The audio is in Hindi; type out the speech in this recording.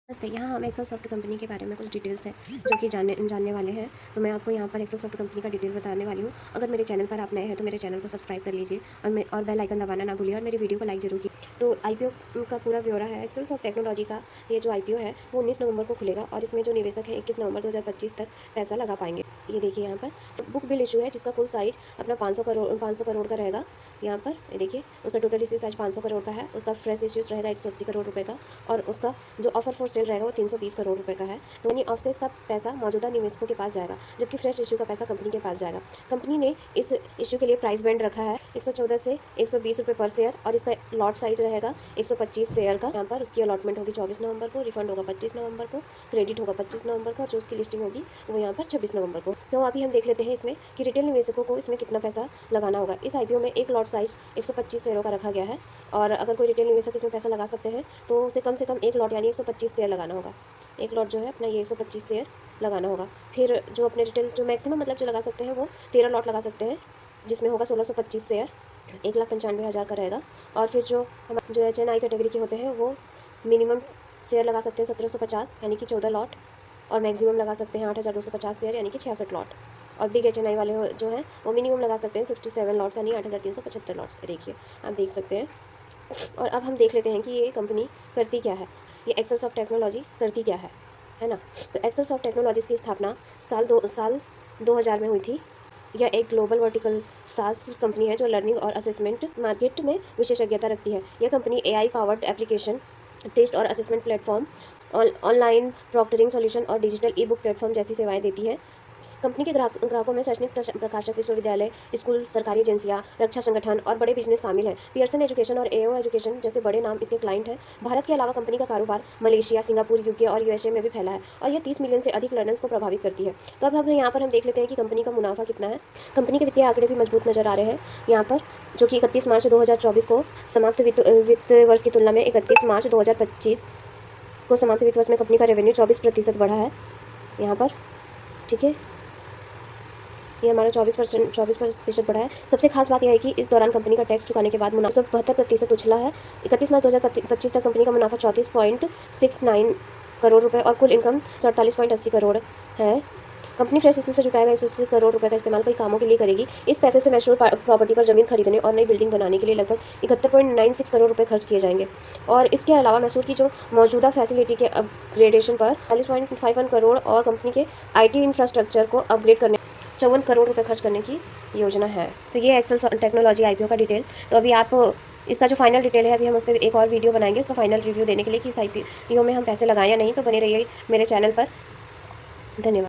नमस्ते। यहाँ हम एक्सेल सॉफ्ट कंपनी के बारे में कुछ डिटेल्स हैं जो कि जानने वाले हैं। तो मैं आपको यहाँ पर एक्सेल सॉफ्ट कंपनी का डिटेल बताने वाली हूँ। अगर मेरे चैनल पर आप नए हैं तो मेरे चैनल को सब्सक्राइब कर लीजिए और बेल आइकन दबाना ना भूलिए और मेरी वीडियो को लाइक जरूर कीजिए। तो आईपीओ का पूरा ब्यौरा है। एक्सेल सॉफ्ट टेक्नोलॉजी का ये जो आईपीओ है वो 19 नवंबर को खुलेगा और इसमें जो निवेशक है 21 नवंबर 2025 तक पैसा लगा पाएंगे। ये देखिए यहाँ पर बुक बिल इशू है जिसका कुल साइज अपना 500 करोड़ का रहेगा। यहाँ पर ये देखिए उसका टोटल इश्यू साइज 500 करोड़ का है। उसका फ्रेश इश्यूज रहेगा 180 करोड़ रुपए का और उसका जो ऑफर फॉर सेल रहेगा वो 320 करोड़ रुपए का है। तो यानी ऑफसेस का पैसा मौजूदा निवेशकों के पास जाएगा जबकि फ्रेश इशू का पैसा कंपनी के पास जाएगा। कंपनी ने इस इशू के लिए प्राइस बैंड रखा है 114 से 120 रुपये पर शेयर और इसका लॉट साइज रहेगा 125 शेयर का। यहाँ पर उसकी अलॉटमेंट होगी 24 नवंबर को, रिफंड होगा 25 नवंबर को, क्रेडिट होगा 25 नवंबर को और जो उसकी लिस्टिंग होगी वो यहाँ पर 26 नवंबर को। तो अभी हम देख लेते हैं इसमें कि रिटेल निवेशकों को इसमें कितना पैसा लगाना होगा। इस आईपीओ में एक लॉट साइज 125 शेयरों का रखा गया है और अगर कोई रिटेल निवेशक इसमें पैसा लगा सकते हैं तो उसे कम से कम एक लॉट यानी 125 शेयर लगाना होगा। एक लॉट जो है अपना ये 125 शेयर लगाना होगा। फिर जो अपने रिटेल जो मैक्सिमम मतलब जो लगा सकते हैं वो 13 लॉट लगा सकते हैं जिसमें होगा 1625 शेयर, 1,95,000 का रहेगा। और फिर जो HNI कैटेगरी के होते हैं वो मिनिमम शेयर लगा सकते हैं 1750 यानी कि 14 लॉट और मैक्सिमम लगा सकते हैं 8,250 शेयर यानी कि 66 लॉट। और बिग HNI वाले जो हैं वो मिनिमम लगा सकते हैं 67 लॉट्स यानी 8,375 लॉट्स। देखिए आप देख सकते हैं। और अब हम देख लेते हैं कि ये कंपनी करती क्या है, ये एक्सेल सॉफ्ट टेक्नोलॉजी करती क्या है ना। तो एक्सेल सॉफ्ट टेक्नोलॉजीज़ की स्थापना साल 2000 में हुई थी। यह एक ग्लोबल वर्टिकल सास कंपनी है जो लर्निंग और असेसमेंट मार्केट में विशेषज्ञता रखती है। यह company AI powered application, test और assessment platform, online proctoring solution और डिजिटल ई बुक प्लेटफॉर्म जैसी सेवाएं देती है। कंपनी के ग्राहकों में शैक्षणिक प्रकाशक, विश्वविद्यालय, स्कूल, सरकारी एजेंसियां, रक्षा संगठन और बड़े बिजनेस शामिल हैं। पियर्सन एजुकेशन और AO एजुकेशन जैसे बड़े नाम इसके क्लाइंट हैं। भारत के अलावा कंपनी का कारोबार मलेशिया, सिंगापुर, UK और USA में भी फैला है और यह 30 मिलियन से अधिक लर्नर्स को प्रभावित करती है। तो अब हम यहाँ पर हम देख लेते हैं कि कंपनी का मुनाफा कितना है। कंपनी के वित्तीय आंकड़े भी मजबूत नजर आ रहे हैं यहाँ पर, जो कि 31 मार्च 2024 को समाप्त वित्त वर्ष की तुलना में 31 मार्च 2025 को समाप्त वित्त वर्ष में कंपनी का रेवेन्यू 24% बढ़ा है यहाँ पर। ठीक है, ये हमारा 24% बढ़ा है। सबसे खास बात यह है कि इस दौरान कंपनी का टैक्स चुकाने के बाद मुनाफा 72% उछला है। 31 मार्च 2025 तक कंपनी का मुनाफा 34.69 करोड़ रुपए और कुल इनकम 47.80 करोड़ है। कंपनी फ्रेश इश्यू से जुटाएगा 180 करोड़ रुपए का इस्तेमाल कई कामों के लिए करेगी। इस पैसे से मैच्योर प्रॉपर्टी पर जमीन खरीदने और नई बिल्डिंग बनाने के लिए लगभग 71.96 करोड़ रुपए खर्च किए जाएंगे। और इसके अलावा मैसूर की जो मौजूदा फैसिलिटी के अपग्रेडेशन पर 40.51 करोड़ और कंपनी के IT इंफ्रास्ट्रक्चर को अपग्रेड करने 54 करोड़ रुपए खर्च करने की योजना है। तो ये एक्सेल टेक्नोलॉजी आईपीओ का डिटेल। तो अभी आप इसका जो फाइनल डिटेल है अभी हम उस पर एक और वीडियो बनाएंगे उसका फाइनल रिव्यू देने के लिए कि इस आईपीओ में हम पैसे लगाएं या नहीं। तो बने रहिए मेरे चैनल पर। धन्यवाद।